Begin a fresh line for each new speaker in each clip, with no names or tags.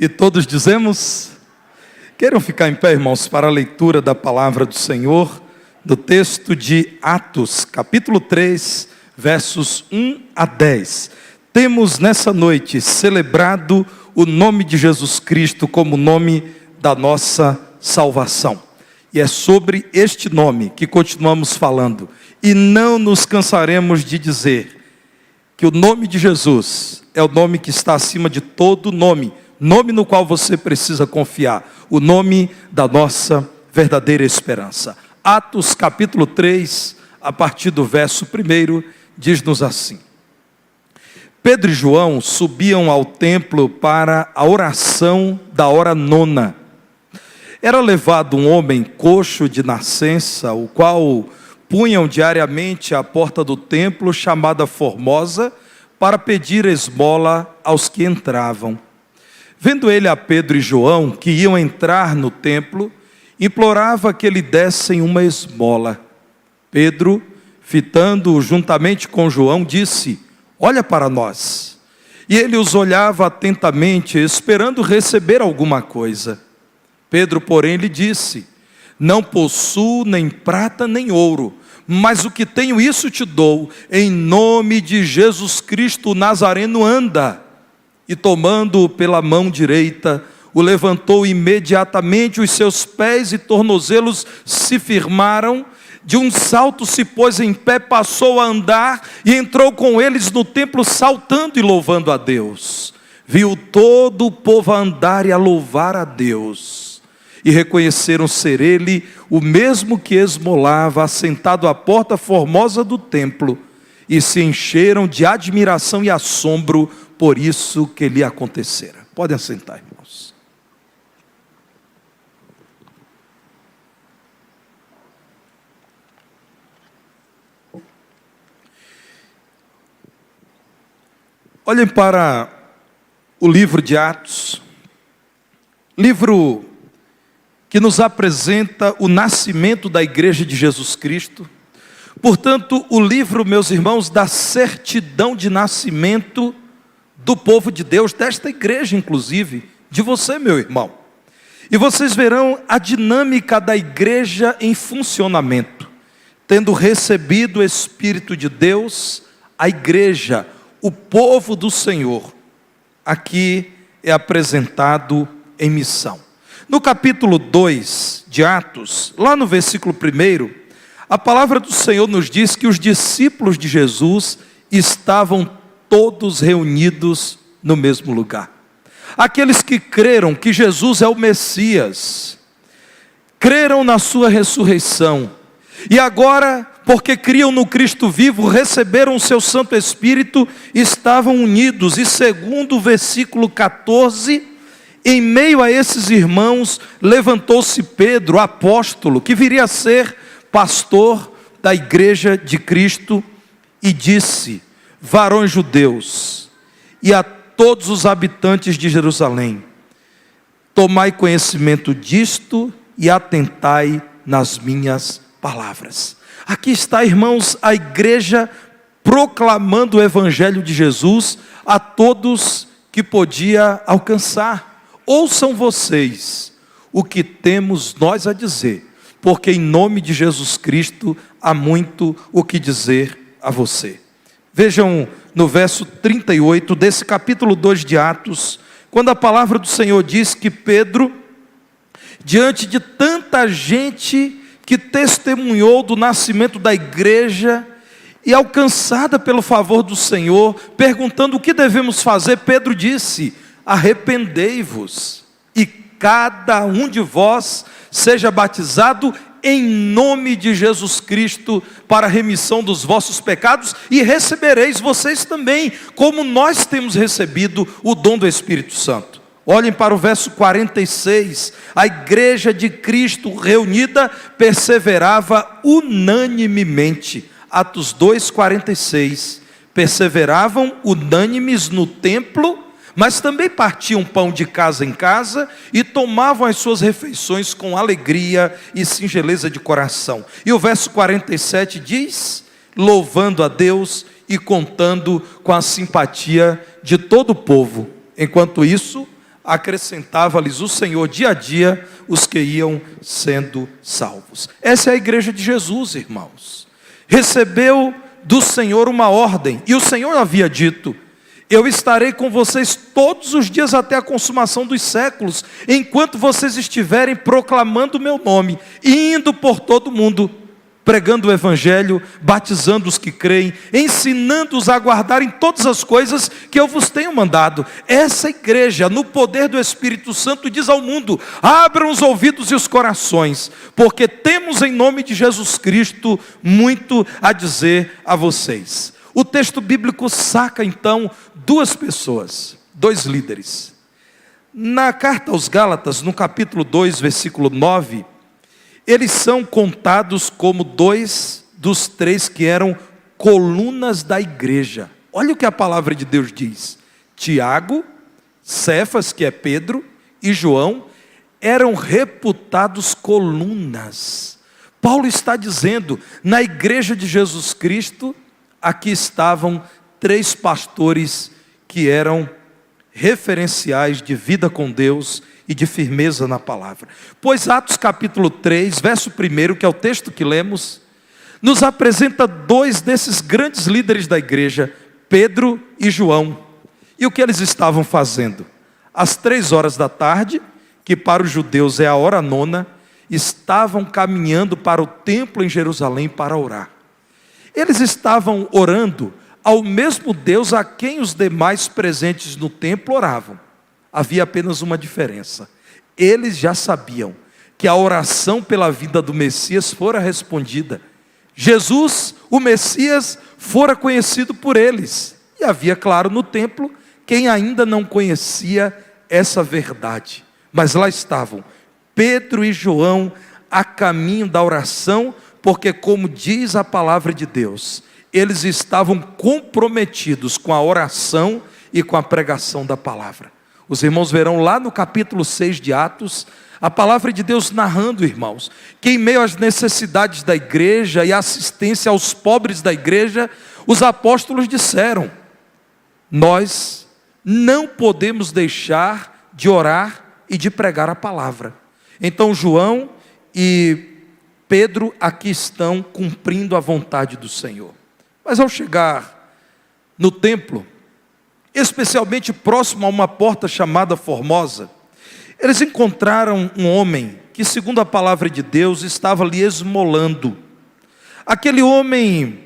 E todos dizemos: queiram ficar em pé, irmãos, para a leitura da palavra do Senhor, do texto de Atos, capítulo 3, versos 1 a 10. Temos nessa noite celebrado o nome de Jesus Cristo como nome da nossa salvação. E é sobre este nome que continuamos falando. E não nos cansaremos de dizer que o nome de Jesus é o nome que está acima de todo nome. Nome no qual você precisa confiar. O nome da nossa verdadeira esperança. Atos capítulo 3, a partir do verso 1, diz-nos assim: Pedro e João subiam ao templo para a oração da hora nona. Era levado um homem coxo de nascença, o qual punham diariamente à porta do templo, chamada Formosa, para pedir esmola aos que entravam. Vendo ele a Pedro e João, que iam entrar no templo, implorava que lhe dessem uma esmola. Pedro, fitando-o juntamente com João, disse: olha para nós. E ele os olhava atentamente, esperando receber alguma coisa. Pedro, porém, lhe disse: não possuo nem prata nem ouro, mas o que tenho isso te dou. Em nome de Jesus Cristo o Nazareno, anda. E tomando-o pela mão direita, o levantou imediatamente, os seus pés e tornozelos se firmaram, de um salto se pôs em pé, passou a andar e entrou com eles no templo saltando e louvando a Deus. Viu todo o povo a andar e a louvar a Deus, e reconheceram ser ele o mesmo que esmolava, assentado à porta formosa do templo, e se encheram de admiração e assombro por isso que lhe acontecera. Podem assentar, irmãos. Olhem para o livro de Atos, livro que nos apresenta o nascimento da igreja de Jesus Cristo. Portanto, o livro, meus irmãos, da certidão de nascimento do povo de Deus, desta igreja inclusive, de você, meu irmão. E vocês verão a dinâmica da igreja em funcionamento. Tendo recebido o Espírito de Deus, a igreja, o povo do Senhor, aqui é apresentado em missão. No capítulo 2 de Atos, lá no versículo 1, a palavra do Senhor nos diz que os discípulos de Jesus estavam todos reunidos no mesmo lugar. Aqueles que creram que Jesus é o Messias, creram na sua ressurreição, e agora, porque criam no Cristo vivo, receberam o seu Santo Espírito, estavam unidos. E segundo o versículo 14, em meio a esses irmãos, levantou-se Pedro, apóstolo, que viria a ser pastor da igreja de Cristo, e disse: varões judeus, e a todos os habitantes de Jerusalém, tomai conhecimento disto e atentai nas minhas palavras. Aqui está, irmãos, a igreja proclamando o evangelho de Jesus a todos que podia alcançar. Ouçam vocês o que temos nós a dizer, porque em nome de Jesus Cristo há muito o que dizer a você. Vejam no verso 38 desse capítulo 2 de Atos, quando a palavra do Senhor diz que Pedro, diante de tanta gente que testemunhou do nascimento da igreja, e alcançada pelo favor do Senhor, perguntando o que devemos fazer, Pedro disse: arrependei-vos, e cada um de vós seja batizado em nome de Jesus Cristo, para a remissão dos vossos pecados, e recebereis vocês também, como nós temos recebido o dom do Espírito Santo. Olhem para o verso 46, a igreja de Cristo reunida perseverava unanimemente. Atos 2:46, perseveravam unânimes no templo, mas também partiam pão de casa em casa e tomavam as suas refeições com alegria e singeleza de coração. E o verso 47 diz: louvando a Deus e contando com a simpatia de todo o povo. Enquanto isso, acrescentava-lhes o Senhor dia a dia os que iam sendo salvos. Essa é a igreja de Jesus, irmãos. Recebeu do Senhor uma ordem, e o Senhor havia dito: eu estarei com vocês todos os dias até a consumação dos séculos, enquanto vocês estiverem proclamando o meu nome, e indo por todo o mundo, pregando o evangelho, batizando os que creem, ensinando-os a guardarem todas as coisas que eu vos tenho mandado. Essa igreja, no poder do Espírito Santo, diz ao mundo: abram os ouvidos e os corações, porque temos em nome de Jesus Cristo muito a dizer a vocês. O texto bíblico saca então duas pessoas, dois líderes. Na carta aos Gálatas, no capítulo 2, versículo 9, eles são contados como dois dos três que eram colunas da igreja. Olha o que a palavra de Deus diz: Tiago, Cefas, que é Pedro, e João eram reputados colunas. Paulo está dizendo, na igreja de Jesus Cristo, aqui estavam três pastores que eram referenciais de vida com Deus e de firmeza na palavra. Pois Atos capítulo 3, verso 1, que é o texto que lemos, nos apresenta dois desses grandes líderes da igreja, Pedro e João. E o que eles estavam fazendo? Às 3 da tarde, que para os judeus é a hora nona, estavam caminhando para o templo em Jerusalém para orar. Eles estavam orando ao mesmo Deus a quem os demais presentes no templo oravam. Havia apenas uma diferença: eles já sabiam que a oração pela vinda do Messias fora respondida. Jesus, o Messias, fora conhecido por eles. E havia, claro, no templo, quem ainda não conhecia essa verdade. Mas lá estavam Pedro e João a caminho da oração, porque, como diz a palavra de Deus, eles estavam comprometidos com a oração e com a pregação da palavra. Os irmãos verão lá no capítulo 6 de Atos, a palavra de Deus narrando, irmãos, que em meio às necessidades da igreja e assistência aos pobres da igreja, os apóstolos disseram: nós não podemos deixar de orar e de pregar a palavra. Então João e Pedro aqui estão cumprindo a vontade do Senhor. Mas ao chegar no templo, especialmente próximo a uma porta chamada Formosa, eles encontraram um homem que, segundo a palavra de Deus, estava ali esmolando. Aquele homem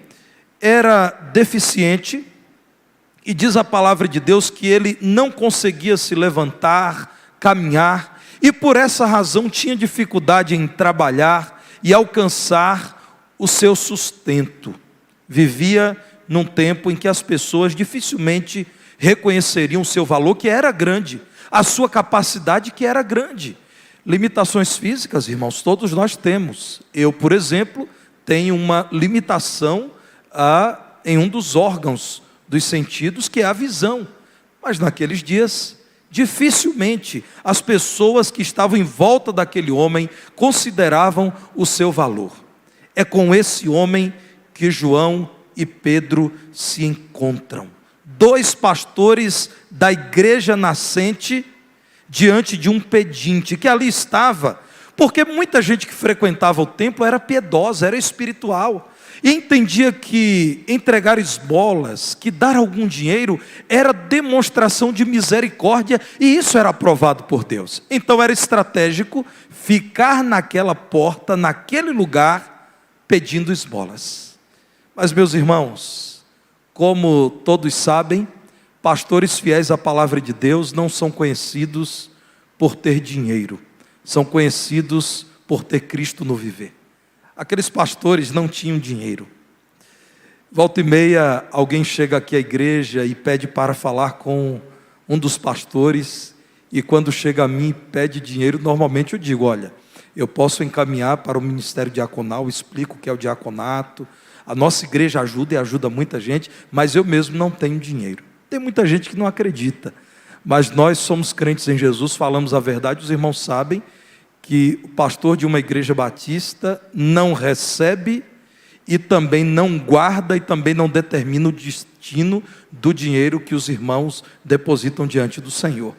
era deficiente, e diz a palavra de Deus que ele não conseguia se levantar, caminhar, e por essa razão tinha dificuldade em trabalhar e alcançar o seu sustento. Vivia num tempo em que as pessoas dificilmente reconheceriam o seu valor, que era grande, a sua capacidade, que era grande. Limitações físicas, irmãos, todos nós temos. Eu, por exemplo, tenho uma limitação em um dos órgãos dos sentidos, que é a visão. Mas naqueles dias, dificilmente as pessoas que estavam em volta daquele homem consideravam o seu valor. É com esse homem que João e Pedro se encontram. Dois pastores da igreja nascente diante de um pedinte que ali estava, porque muita gente que frequentava o templo era piedosa, era espiritual, e entendia que entregar esmolas, que dar algum dinheiro, era demonstração de misericórdia, e isso era aprovado por Deus. Então era estratégico ficar naquela porta, naquele lugar, pedindo esmolas. Mas, meus irmãos, como todos sabem, pastores fiéis à palavra de Deus não são conhecidos por ter dinheiro, são conhecidos por ter Cristo no viver. Aqueles pastores não tinham dinheiro. Volta e meia, alguém chega aqui à igreja e pede para falar com um dos pastores, e quando chega a mim e pede dinheiro, normalmente eu digo: olha, eu posso encaminhar para o ministério diaconal, explico o que é o diaconato, a nossa igreja ajuda e ajuda muita gente, mas eu mesmo não tenho dinheiro. Tem muita gente que não acredita, mas nós somos crentes em Jesus, falamos a verdade. Os irmãos sabem que o pastor de uma igreja batista não recebe e também não guarda e também não determina o destino do dinheiro que os irmãos depositam diante do Senhor.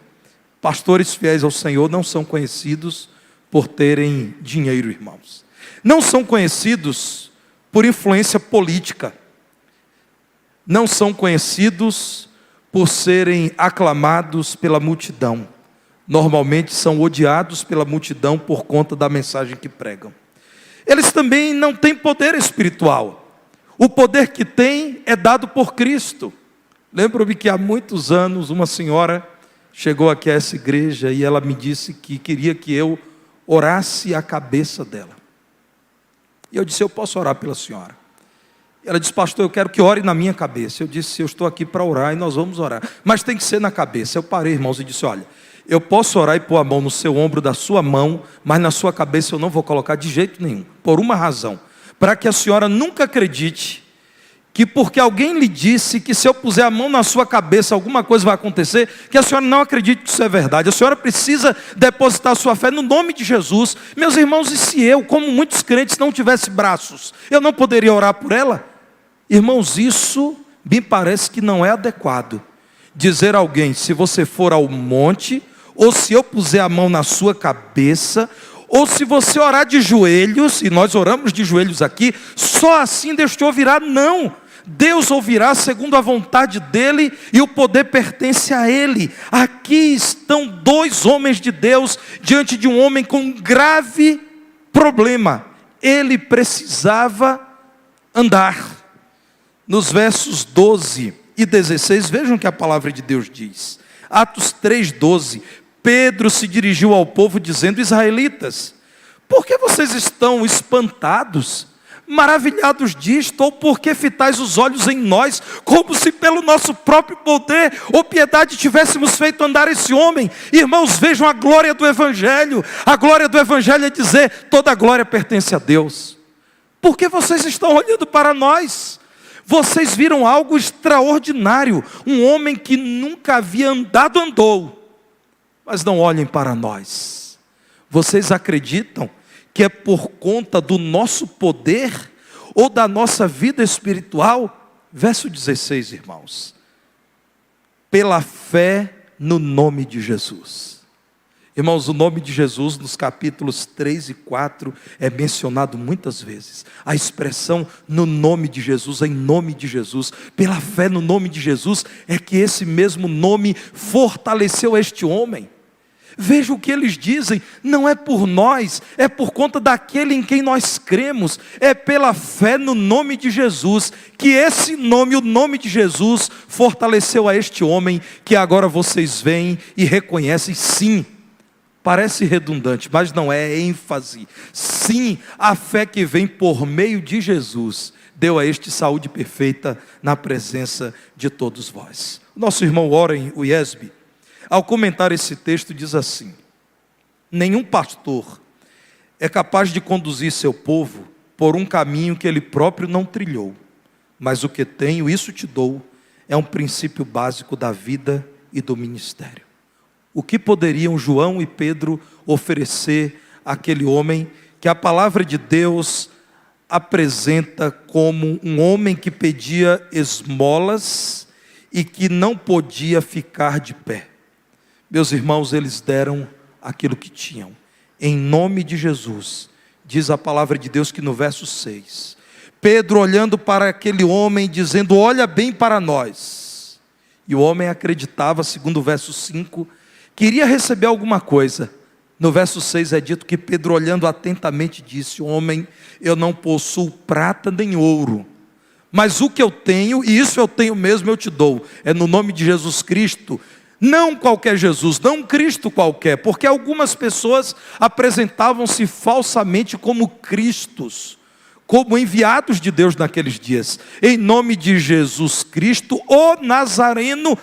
Pastores fiéis ao Senhor não são conhecidos por terem dinheiro, irmãos. Não são conhecidos por influência política. Não são conhecidos por serem aclamados pela multidão. Normalmente são odiados pela multidão por conta da mensagem que pregam. Eles também não têm poder espiritual. O poder que têm é dado por Cristo. Lembro-me que há muitos anos uma senhora chegou aqui a essa igreja e ela me disse que queria que eu orasse a cabeça dela. E eu disse, eu posso orar pela senhora? Ela disse, pastor, eu quero que ore na minha cabeça. Eu disse, eu estou aqui para orar e nós vamos orar. Mas tem que ser na cabeça. Eu parei, irmãos, e disse, olha, eu posso orar e pôr a mão no seu ombro da sua mão, mas na sua cabeça eu não vou colocar de jeito nenhum. Por uma razão. Para que a senhora nunca acredite que porque alguém lhe disse que se eu puser a mão na sua cabeça alguma coisa vai acontecer, que a senhora não acredite que isso é verdade. A senhora precisa depositar a sua fé no nome de Jesus. Meus irmãos, e se eu, como muitos crentes, não tivesse braços, eu não poderia orar por ela? Irmãos, isso me parece que não é adequado. Dizer a alguém, se você for ao monte, ou se eu puser a mão na sua cabeça, ou se você orar de joelhos, e nós oramos de joelhos aqui, só assim Deus te ouvirá. Não, Deus ouvirá segundo a vontade dEle, e o poder pertence a Ele. Aqui estão dois homens de Deus, diante de um homem com um grave problema. Ele precisava andar. Nos versos 12 e 16, vejam o que a palavra de Deus diz. Atos 3:12, Pedro se dirigiu ao povo dizendo, israelitas, por que vocês estão espantados, maravilhados disto, ou por que fitais os olhos em nós, como se pelo nosso próprio poder ou piedade tivéssemos feito andar esse homem? Irmãos, vejam a glória do Evangelho. A glória do Evangelho é dizer, toda a glória pertence a Deus. Por que vocês estão olhando para nós? Vocês viram algo extraordinário, um homem que nunca havia andado, andou, mas não olhem para nós. Vocês acreditam que é por conta do nosso poder ou da nossa vida espiritual? Verso 16, irmãos. Pela fé no nome de Jesus. Irmãos, o nome de Jesus nos capítulos 3 e 4 é mencionado muitas vezes. A expressão no nome de Jesus, em nome de Jesus, pela fé no nome de Jesus, é que esse mesmo nome fortaleceu este homem. Veja o que eles dizem, não é por nós, é por conta daquele em quem nós cremos, é pela fé no nome de Jesus, que esse nome, o nome de Jesus, fortaleceu a este homem, que agora vocês veem e reconhecem. Sim, parece redundante, mas não é, ênfase. Sim, a fé que vem por meio de Jesus, deu a este saúde perfeita na presença de todos vós. Nosso irmão Warren Wiersbe, ao comentar esse texto, diz assim, nenhum pastor é capaz de conduzir seu povo por um caminho que ele próprio não trilhou, mas o que tenho, isso te dou, é um princípio básico da vida e do ministério. O que poderiam João e Pedro oferecer àquele homem que a palavra de Deus apresenta como um homem que pedia esmolas e que não podia ficar de pé? Meus irmãos, eles deram aquilo que tinham. Em nome de Jesus, diz a palavra de Deus que no verso 6, Pedro olhando para aquele homem, dizendo, olha bem para nós. E o homem acreditava, segundo o verso 5, queria receber alguma coisa. No verso 6 é dito que Pedro, olhando atentamente, disse, homem, eu não possuo prata nem ouro, mas o que eu tenho, e isso eu tenho mesmo, eu te dou. É no nome de Jesus Cristo. Não qualquer Jesus, não Cristo qualquer, porque algumas pessoas apresentavam-se falsamente como Cristos, como enviados de Deus naqueles dias. Em nome de Jesus Cristo, o Nazareno,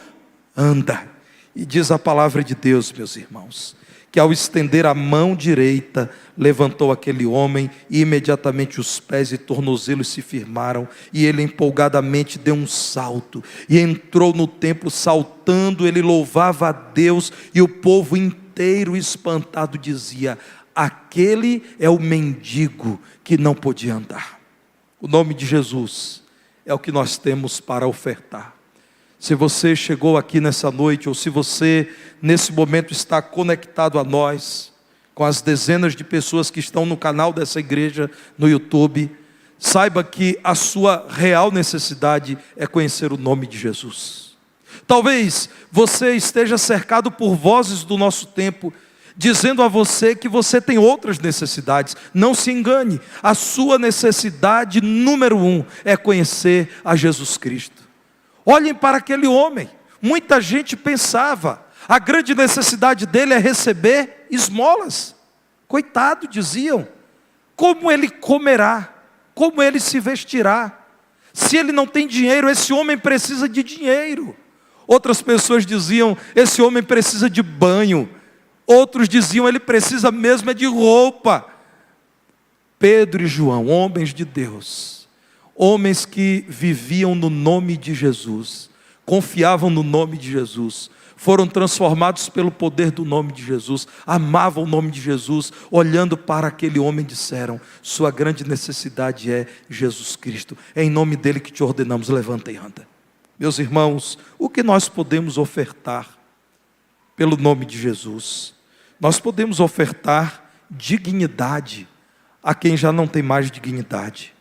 anda. E diz a palavra de Deus, meus irmãos, que ao estender a mão direita, levantou aquele homem, e imediatamente os pés e tornozelos se firmaram, e ele empolgadamente deu um salto, e entrou no templo saltando, ele louvava a Deus, e o povo inteiro espantado dizia, aquele é o mendigo que não podia andar. O nome de Jesus é o que nós temos para ofertar. Se você chegou aqui nessa noite, ou se você nesse momento está conectado a nós, com as dezenas de pessoas que estão no canal dessa igreja no YouTube, saiba que a sua real necessidade é conhecer o nome de Jesus. Talvez você esteja cercado por vozes do nosso tempo, dizendo a você que você tem outras necessidades. Não se engane, a sua necessidade número 1 é conhecer a Jesus Cristo. Olhem para aquele homem. Muita gente pensava, a grande necessidade dele é receber esmolas. Coitado, diziam, como ele comerá? Como ele se vestirá? Se ele não tem dinheiro, esse homem precisa de dinheiro. Outras pessoas diziam, esse homem precisa de banho. Outros diziam, ele precisa mesmo é de roupa. Pedro e João, homens de Deus, homens que viviam no nome de Jesus, confiavam no nome de Jesus, foram transformados pelo poder do nome de Jesus, amavam o nome de Jesus, olhando para aquele homem disseram, sua grande necessidade é Jesus Cristo, é em nome dele que te ordenamos, levanta e anda. Meus irmãos, o que nós podemos ofertar pelo nome de Jesus? Nós podemos ofertar dignidade a quem já não tem mais dignidade.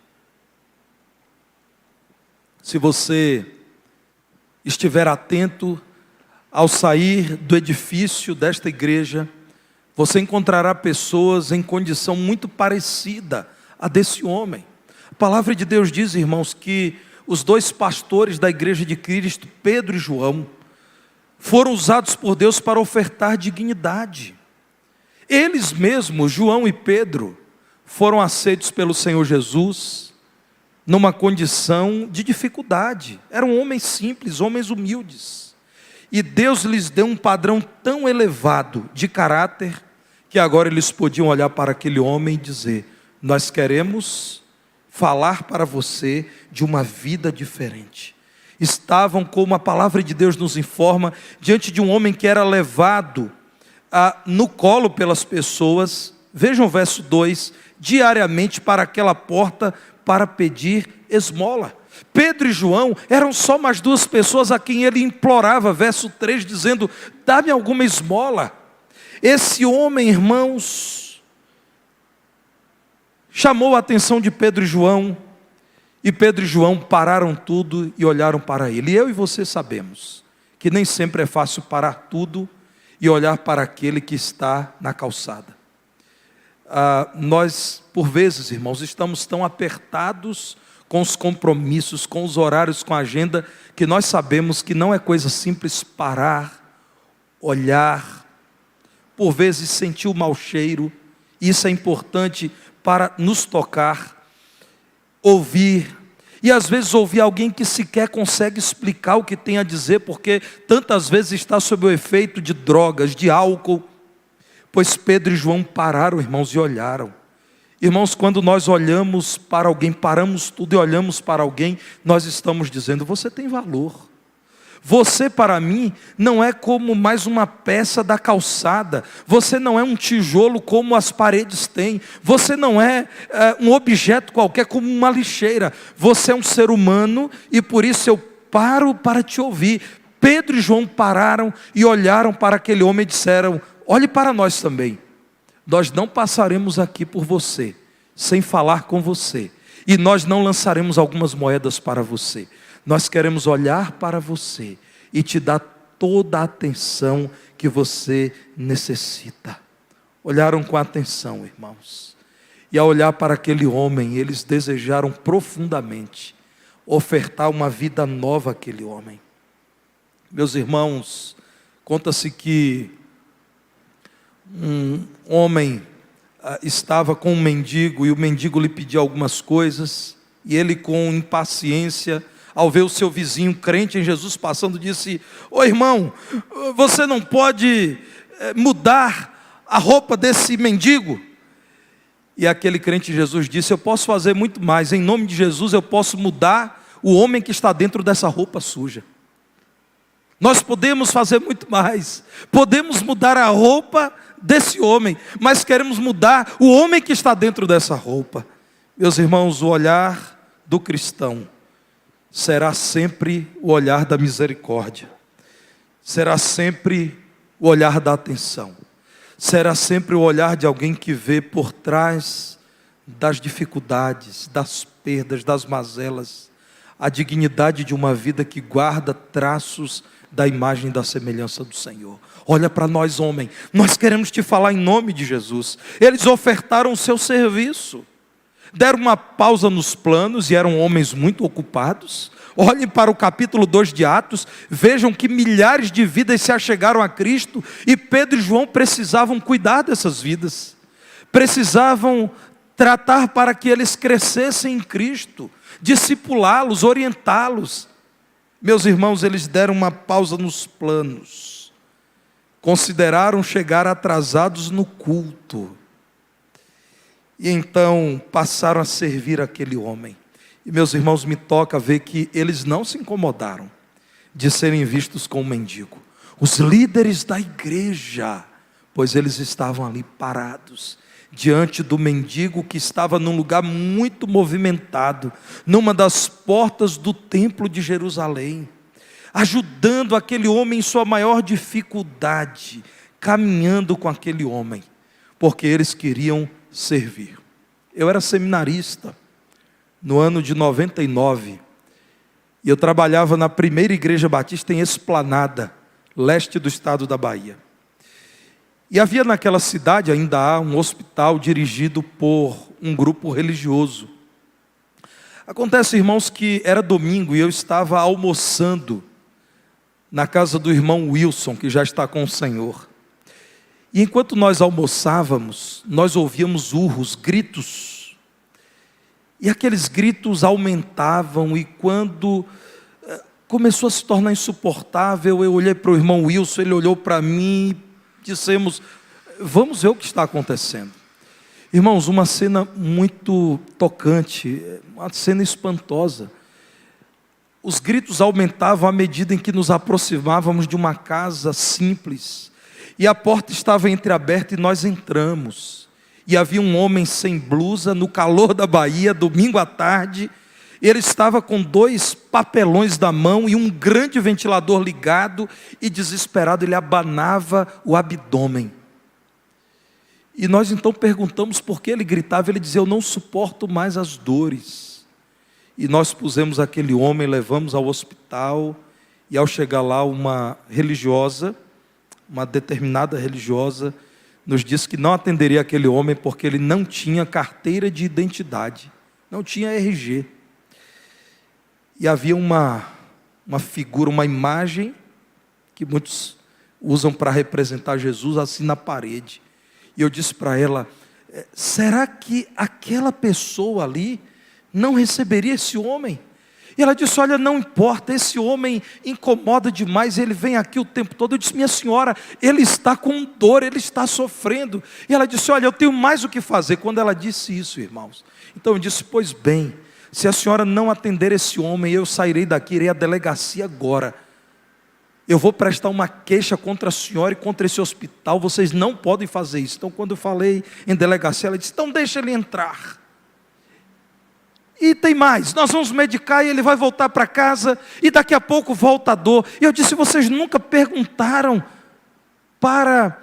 Se você estiver atento ao sair do edifício desta igreja, você encontrará pessoas em condição muito parecida a desse homem. A palavra de Deus diz, irmãos, que os 2 pastores da igreja de Cristo, Pedro e João, foram usados por Deus para ofertar dignidade. Eles mesmos, João e Pedro, foram aceitos pelo Senhor Jesus numa condição de dificuldade. Eram homens simples, homens humildes. E Deus lhes deu um padrão tão elevado de caráter, que agora eles podiam olhar para aquele homem e dizer, nós queremos falar para você de uma vida diferente. Estavam, como a palavra de Deus nos informa, diante de um homem que era levado no colo pelas pessoas, vejam o verso 2, diariamente para aquela porta para pedir esmola. Pedro e João eram só mais 2 pessoas a quem ele implorava, verso 3, dizendo, dá-me alguma esmola. Esse homem, irmãos, chamou a atenção de Pedro e Pedro e João pararam tudo e olharam para ele. E eu e você sabemos que nem sempre é fácil parar tudo e olhar para aquele que está na calçada. Nós, por vezes, irmãos, estamos tão apertados com os compromissos, com os horários, com a agenda, que nós sabemos que não é coisa simples parar, olhar, por vezes sentir o mau cheiro. Isso é importante para nos tocar, ouvir, e às vezes ouvir alguém que sequer consegue explicar o que tem a dizer, porque tantas vezes está sob o efeito de drogas, de álcool. Pois Pedro e João pararam, irmãos, e olharam. Irmãos, quando nós olhamos para alguém, paramos tudo e olhamos para alguém, nós estamos dizendo, você tem valor. Você para mim não é como mais uma peça da calçada. Você não é um tijolo como as paredes têm. Você não é um objeto qualquer como uma lixeira. Você é um ser humano e por isso eu paro para te ouvir. Pedro e João pararam e olharam para aquele homem e disseram, olhe para nós também. Nós não passaremos aqui por você, sem falar com você. E nós não lançaremos algumas moedas para você. Nós queremos olhar para você e te dar toda a atenção que você necessita. Olharam com atenção, irmãos. E ao olhar para aquele homem, eles desejaram profundamente ofertar uma vida nova àquele homem. Meus irmãos, conta-se que um homem estava com um mendigo e o mendigo lhe pediu algumas coisas e ele, com impaciência, ao ver o seu vizinho crente em Jesus passando, disse, ô irmão, você não pode mudar a roupa desse mendigo? E aquele crente em Jesus disse, eu posso fazer muito mais, em nome de Jesus eu posso mudar o homem que está dentro dessa roupa suja. Nós podemos fazer muito mais, podemos mudar a roupa desse homem, mas queremos mudar o homem que está dentro dessa roupa. Meus irmãos, o olhar do cristão será sempre o olhar da misericórdia, será sempre o olhar da atenção, será sempre o olhar de alguém que vê por trás das dificuldades, das perdas, das mazelas, a dignidade de uma vida que guarda traços da imagem e da semelhança do Senhor. Olha para nós, homem, nós queremos te falar em nome de Jesus. Eles ofertaram o seu serviço, deram uma pausa nos planos e eram homens muito ocupados. Olhem para o capítulo 2 de Atos, vejam que milhares de vidas se achegaram a Cristo e Pedro e João precisavam cuidar dessas vidas, precisavam tratar para que eles crescessem em Cristo, discipulá-los, orientá-los. Meus irmãos, eles deram uma pausa nos planos, consideraram chegar atrasados no culto, e então passaram a servir aquele homem. E meus irmãos, me toca ver que eles não se incomodaram de serem vistos como mendigo. Os líderes da igreja, pois eles estavam ali parados, diante do mendigo que estava num lugar muito movimentado, numa das portas do templo de Jerusalém, ajudando aquele homem em sua maior dificuldade, caminhando com aquele homem, porque eles queriam servir. Eu era seminarista no ano de 99, e eu trabalhava na primeira igreja batista em Esplanada, leste do estado da Bahia. E havia naquela cidade, ainda há, um hospital dirigido por um grupo religioso. Acontece, irmãos, que era domingo e eu estava almoçando na casa do irmão Wilson, que já está com o Senhor. E enquanto nós almoçávamos, nós ouvíamos urros, gritos. E aqueles gritos aumentavam, e quando começou a se tornar insuportável, eu olhei para o irmão Wilson, ele olhou para mim, dissemos, vamos ver o que está acontecendo. Irmãos, uma cena muito tocante, uma cena espantosa. Os gritos aumentavam à medida em que nos aproximávamos de uma casa simples, e a porta estava entreaberta e nós entramos, e havia um homem sem blusa, no calor da Bahia, domingo à tarde. Ele estava com 2 papelões na mão e um grande ventilador ligado, e desesperado ele abanava o abdômen. E nós então perguntamos por que ele gritava. Ele dizia, eu não suporto mais as dores. E nós pusemos aquele homem, levamos ao hospital, e ao chegar lá uma religiosa, uma determinada religiosa, nos disse que não atenderia aquele homem porque ele não tinha carteira de identidade, não tinha RG. E havia uma figura, uma imagem, que muitos usam para representar Jesus, assim na parede. E eu disse para ela, será que aquela pessoa ali não receberia esse homem? E ela disse, olha, não importa, esse homem incomoda demais, ele vem aqui o tempo todo. Eu disse, minha senhora, ele está com dor, ele está sofrendo. E ela disse, olha, eu tenho mais o que fazer. Quando ela disse isso, irmãos, então eu disse, pois bem, se a senhora não atender esse homem, eu sairei daqui, irei à delegacia agora. Eu vou prestar uma queixa contra a senhora e contra esse hospital, vocês não podem fazer isso. Então quando eu falei em delegacia, ela disse, então deixa ele entrar. E tem mais, nós vamos medicar e ele vai voltar para casa, e daqui a pouco volta a dor. E eu disse, vocês nunca perguntaram para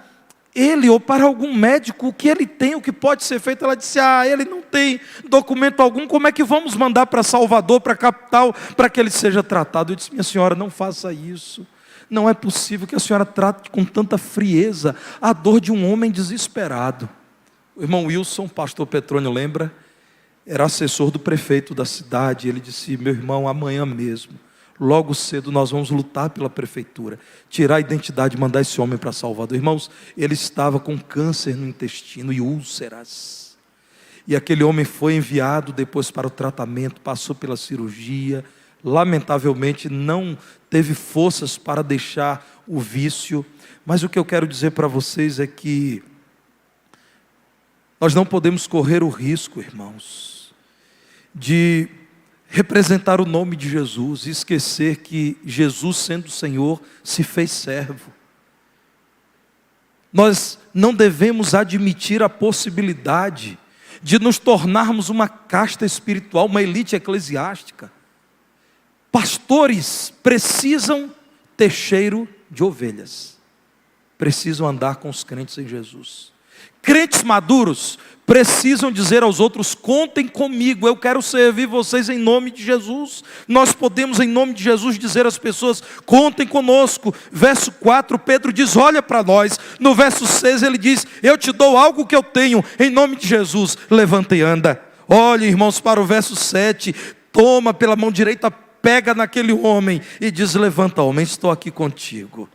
ele ou para algum médico o que ele tem, o que pode ser feito? Ela disse, ele não tem documento algum, como é que vamos mandar para Salvador, para a capital, para que ele seja tratado? Eu disse, minha senhora, não faça isso. Não é possível que a senhora trate com tanta frieza a dor de um homem desesperado. O irmão Wilson, pastor Petrônio lembra, era assessor do prefeito da cidade. Ele disse, meu irmão, amanhã mesmo, logo cedo nós vamos lutar pela prefeitura, tirar a identidade e mandar esse homem para Salvador. Irmãos, ele estava com câncer no intestino e úlceras. E aquele homem foi enviado depois para o tratamento, passou pela cirurgia, lamentavelmente não teve forças para deixar o vício. Mas o que eu quero dizer para vocês é que nós não podemos correr o risco, irmãos, de representar o nome de Jesus e esquecer que Jesus, sendo Senhor, se fez servo. Nós não devemos admitir a possibilidade de nos tornarmos uma casta espiritual, uma elite eclesiástica. Pastores precisam ter cheiro de ovelhas, precisam andar com os crentes em Jesus. Crentes maduros precisam dizer aos outros: contem comigo, eu quero servir vocês em nome de Jesus. Nós podemos em nome de Jesus dizer às pessoas: contem conosco. Verso 4, Pedro diz: olha para nós. No verso 6 ele diz: eu te dou algo que eu tenho, em nome de Jesus, levanta e anda. Olhe, irmãos, para o verso 7, toma pela mão direita, pega naquele homem e diz: levanta, homem, estou aqui contigo,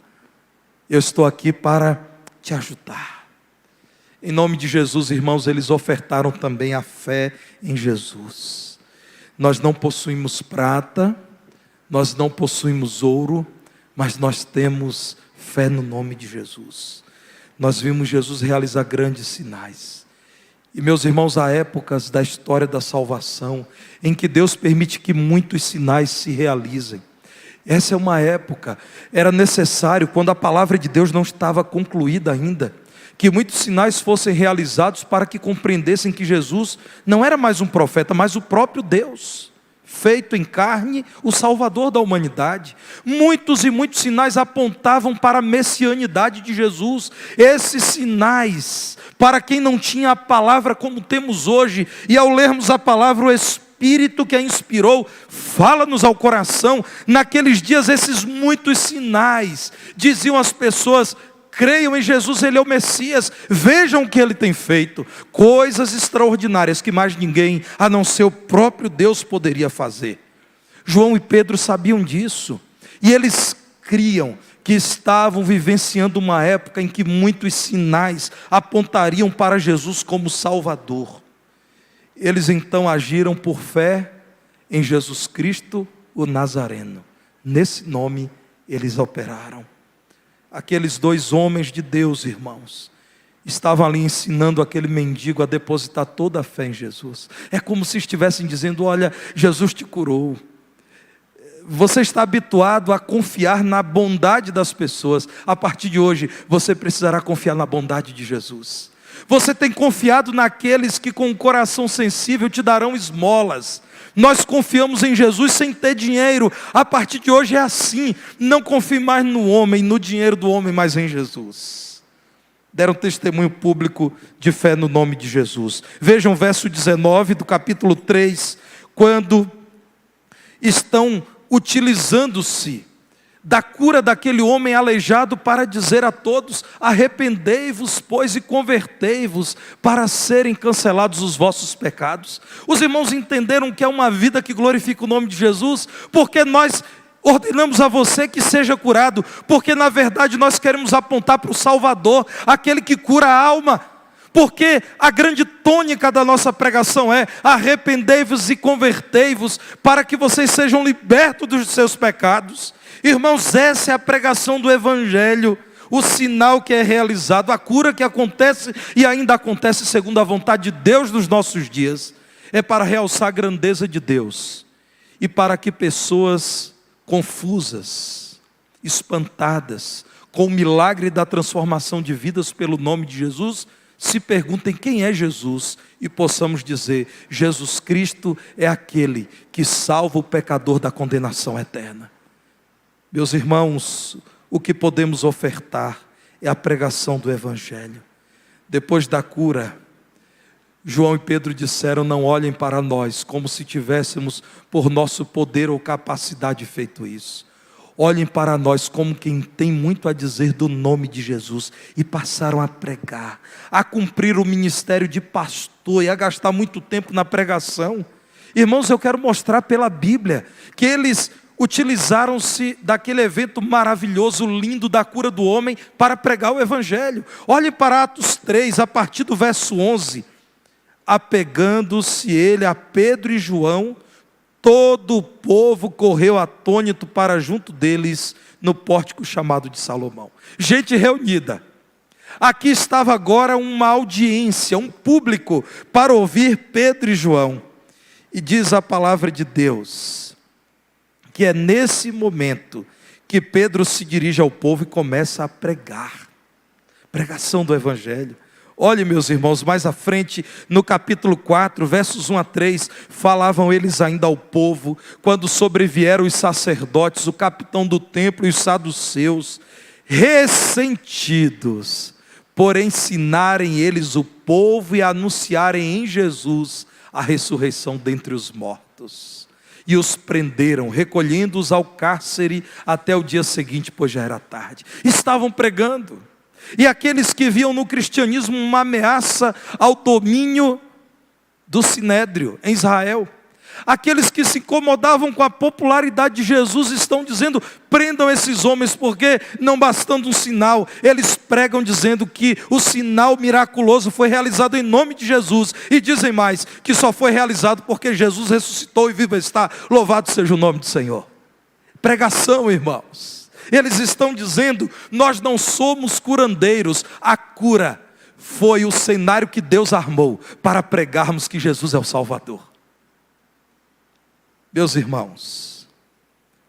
eu estou aqui para te ajudar. Em nome de Jesus, irmãos, eles ofertaram também a fé em Jesus. Nós não possuímos prata, nós não possuímos ouro, mas nós temos fé no nome de Jesus. Nós vimos Jesus realizar grandes sinais. E meus irmãos, há épocas da história da salvação em que Deus permite que muitos sinais se realizem. Essa é uma época, era necessário, quando a palavra de Deus não estava concluída ainda, que muitos sinais fossem realizados para que compreendessem que Jesus não era mais um profeta, mas o próprio Deus, feito em carne, o Salvador da humanidade. Muitos e muitos sinais apontavam para a messianidade de Jesus. Esses sinais, para quem não tinha a palavra como temos hoje, e ao lermos a palavra, o Espírito que a inspirou, fala-nos ao coração. Naqueles dias, esses muitos sinais diziam às pessoas: creiam em Jesus, Ele é o Messias, vejam o que Ele tem feito, coisas extraordinárias que mais ninguém, a não ser o próprio Deus, poderia fazer. João e Pedro sabiam disso, e eles criam que estavam vivenciando uma época em que muitos sinais apontariam para Jesus como Salvador. Eles então agiram por fé em Jesus Cristo, o Nazareno. Nesse nome eles operaram. Aqueles dois homens de Deus, irmãos, estavam ali ensinando aquele mendigo a depositar toda a fé em Jesus. É como se estivessem dizendo: olha, Jesus te curou. Você está habituado a confiar na bondade das pessoas. A partir de hoje, você precisará confiar na bondade de Jesus. Você tem confiado naqueles que com o coração sensível te darão esmolas. Nós confiamos em Jesus sem ter dinheiro. A partir de hoje é assim. Não confie mais no homem, no dinheiro do homem, mas em Jesus. Deram testemunho público de fé no nome de Jesus. Vejam o verso 19 do capítulo 3, quando estão utilizando-se da cura daquele homem aleijado para dizer a todos: arrependei-vos, pois, e convertei-vos, para serem cancelados os vossos pecados. Os irmãos entenderam que é uma vida que glorifica o nome de Jesus, porque nós ordenamos a você que seja curado, porque na verdade nós queremos apontar para o Salvador, aquele que cura a alma. Porque a grande tônica da nossa pregação é: arrependei-vos e convertei-vos, para que vocês sejam libertos dos seus pecados. Irmãos, essa é a pregação do Evangelho, o sinal que é realizado, a cura que acontece e ainda acontece segundo a vontade de Deus nos nossos dias, é para realçar a grandeza de Deus e para que pessoas confusas, espantadas com o milagre da transformação de vidas pelo nome de Jesus, se perguntem quem é Jesus e possamos dizer: Jesus Cristo é aquele que salva o pecador da condenação eterna. Meus irmãos, o que podemos ofertar é a pregação do Evangelho. Depois da cura, João e Pedro disseram: não olhem para nós como se tivéssemos por nosso poder ou capacidade feito isso. Olhem para nós como quem tem muito a dizer do nome de Jesus. E passaram a pregar, a cumprir o ministério de pastor e a gastar muito tempo na pregação. Irmãos, eu quero mostrar pela Bíblia que eles utilizaram-se daquele evento maravilhoso, lindo, da cura do homem, para pregar o Evangelho. Olhe para Atos 3, a partir do verso 11. Apegando-se ele a Pedro e João, todo o povo correu atônito para junto deles, no pórtico chamado de Salomão. Gente reunida. Aqui estava agora uma audiência, um público, para ouvir Pedro e João. E diz a palavra de Deus que é nesse momento que Pedro se dirige ao povo e começa a pregar. Pregação do Evangelho. Olhe, meus irmãos, mais à frente, no capítulo 4, versos 1 a 3, falavam eles ainda ao povo, quando sobrevieram os sacerdotes, o capitão do templo e os saduceus, ressentidos, por ensinarem eles o povo e anunciarem em Jesus a ressurreição dentre os mortos. E os prenderam, recolhendo-os ao cárcere até o dia seguinte, pois já era tarde. Estavam pregando. E aqueles que viam no cristianismo uma ameaça ao domínio do sinédrio em Israel, aqueles que se incomodavam com a popularidade de Jesus, estão dizendo: prendam esses homens, porque não bastando um sinal, eles pregam dizendo que o sinal miraculoso foi realizado em nome de Jesus, e dizem mais, que só foi realizado porque Jesus ressuscitou e vivo está, louvado seja o nome do Senhor. Pregação, irmãos. Eles estão dizendo: nós não somos curandeiros, a cura foi o cenário que Deus armou para pregarmos que Jesus é o Salvador. Meus irmãos,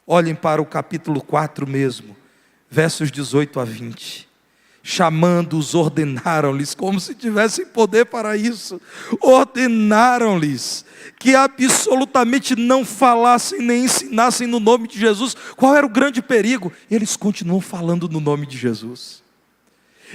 olhem para o capítulo 4 mesmo, versos 18 a 20. Chamando-os, ordenaram-lhes, como se tivessem poder para isso, ordenaram-lhes que absolutamente não falassem nem ensinassem no nome de Jesus. Qual era o grande perigo? Eles continuam falando no nome de Jesus.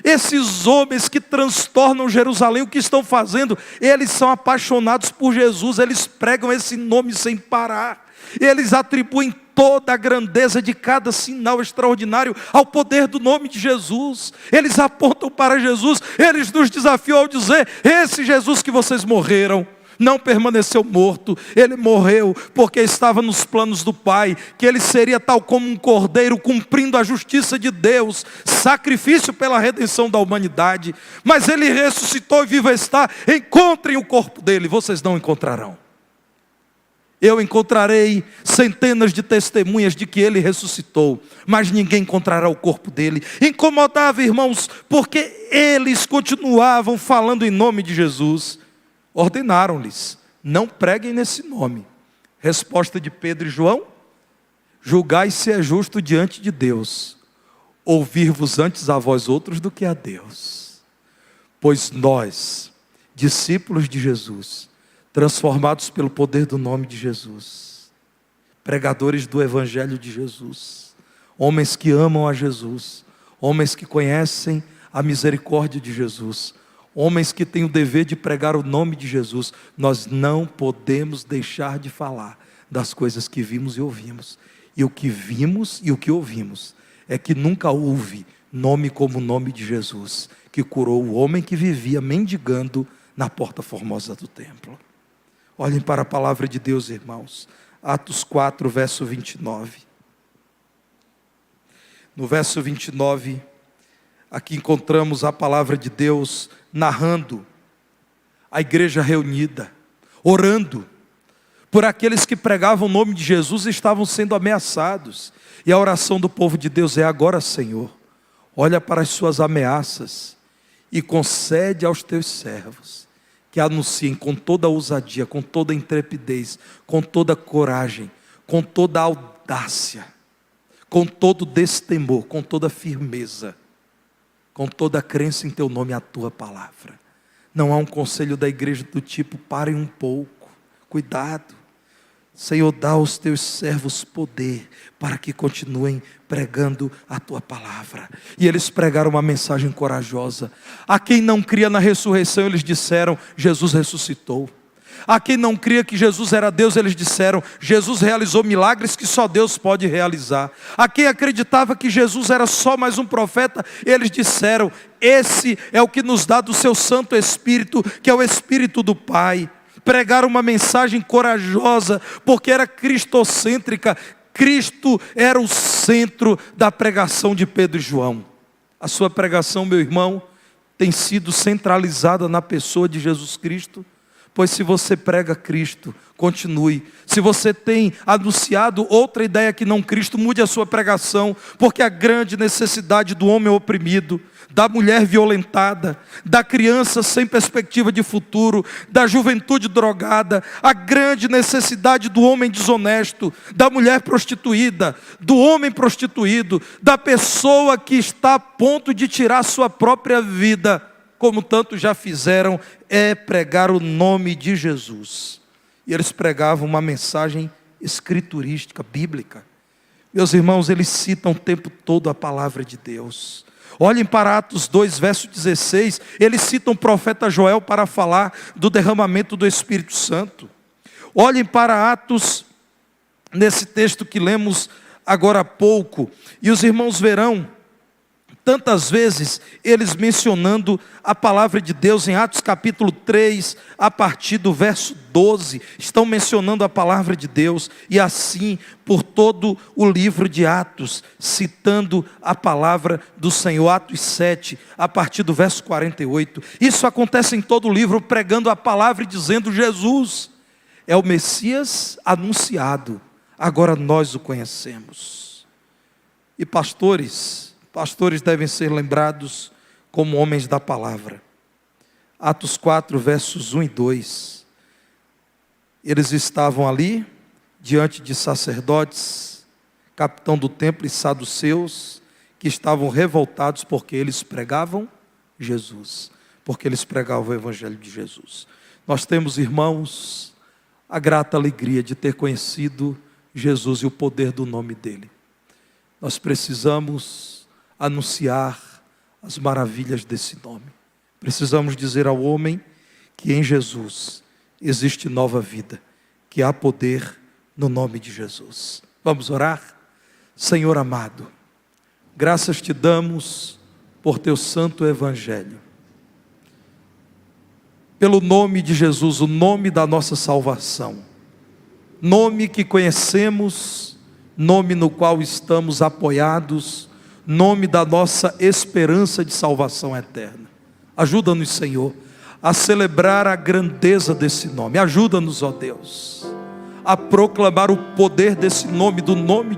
Esses homens que transtornam Jerusalém, o que estão fazendo? Eles são apaixonados por Jesus, eles pregam esse nome sem parar. Eles atribuem toda a grandeza de cada sinal extraordinário ao poder do nome de Jesus. Eles apontam para Jesus, eles nos desafiam ao dizer: esse Jesus que vocês morreram, não permaneceu morto, ele morreu porque estava nos planos do Pai, que ele seria tal como um cordeiro cumprindo a justiça de Deus, sacrifício pela redenção da humanidade, mas ele ressuscitou e vivo está. Encontrem o corpo dele, vocês não encontrarão. Eu encontrarei centenas de testemunhas de que ele ressuscitou, mas ninguém encontrará o corpo dele. Incomodava, irmãos, porque eles continuavam falando em nome de Jesus. Ordenaram-lhes: não preguem nesse nome. Resposta de Pedro e João: julgai se é justo diante de Deus, ouvir-vos antes a vós outros do que a Deus. Pois nós, discípulos de Jesus, transformados pelo poder do nome de Jesus, pregadores do Evangelho de Jesus, homens que amam a Jesus, homens que conhecem a misericórdia de Jesus, homens que têm o dever de pregar o nome de Jesus, nós não podemos deixar de falar das coisas que vimos e ouvimos. E o que vimos e o que ouvimos é que nunca houve nome como o nome de Jesus, que curou o homem que vivia mendigando na porta formosa do templo. Olhem para a palavra de Deus, irmãos. Atos 4, verso 29. No verso 29, aqui encontramos a palavra de Deus narrando a igreja reunida, orando por aqueles que pregavam o nome de Jesus e estavam sendo ameaçados. E a oração do povo de Deus é: agora, Senhor, olha para as suas ameaças e concede aos teus servos que anunciem com toda ousadia, com toda intrepidez, com toda coragem, com toda audácia, com todo destemor, com toda firmeza, com toda crença em teu nome e a tua palavra. Não há um conselho da igreja do tipo: parem um pouco, cuidado. Senhor, dá aos teus servos poder para que continuem pregando a tua palavra. E eles pregaram uma mensagem corajosa. A quem não cria na ressurreição, eles disseram: Jesus ressuscitou. A quem não cria que Jesus era Deus, eles disseram: Jesus realizou milagres que só Deus pode realizar. A quem acreditava que Jesus era só mais um profeta, eles disseram: esse é o que nos dá do seu Santo Espírito, que é o Espírito do Pai. Pregaram uma mensagem corajosa, porque era cristocêntrica. Cristo era o centro da pregação de Pedro e João. A sua pregação, meu irmão, tem sido centralizada na pessoa de Jesus Cristo. Pois se você prega Cristo, continue. Se você tem anunciado outra ideia que não Cristo, mude a sua pregação, porque a grande necessidade do homem oprimido, da mulher violentada, da criança sem perspectiva de futuro, da juventude drogada, a grande necessidade do homem desonesto, da mulher prostituída, do homem prostituído, da pessoa que está a ponto de tirar sua própria vida, como tantos já fizeram, é pregar o nome de Jesus. E eles pregavam uma mensagem escriturística, bíblica. Meus irmãos, eles citam o tempo todo a palavra de Deus. Olhem para Atos 2, verso 16, eles citam o profeta Joel para falar do derramamento do Espírito Santo. Olhem para Atos, nesse texto que lemos agora há pouco, e os irmãos verão tantas vezes eles mencionando a palavra de Deus. Em Atos capítulo 3, a partir do verso 12, estão mencionando a palavra de Deus, e assim por todo o livro de Atos, citando a palavra do Senhor. Atos 7, a partir do verso 48, isso acontece em todo o livro, pregando a palavra e dizendo: Jesus é o Messias anunciado, agora nós o conhecemos. E pastores devem ser lembrados como homens da palavra. Atos 4, versos 1 e 2. Eles estavam ali, diante de sacerdotes, capitão do templo e saduceus, que estavam revoltados porque eles pregavam Jesus, porque eles pregavam o evangelho de Jesus. Nós temos, irmãos, a grata alegria de ter conhecido Jesus e o poder do nome dele. Nós precisamos anunciar as maravilhas desse nome. Precisamos dizer ao homem que em Jesus existe nova vida, que há poder no nome de Jesus. Vamos orar? Senhor amado, graças te damos por teu santo evangelho, pelo nome de Jesus, o nome da nossa salvação, nome que conhecemos, nome no qual estamos apoiados, nome da nossa esperança de salvação eterna. Ajuda-nos, Senhor, a celebrar a grandeza desse nome. Ajuda-nos, ó Deus, a proclamar o poder desse nome, do nome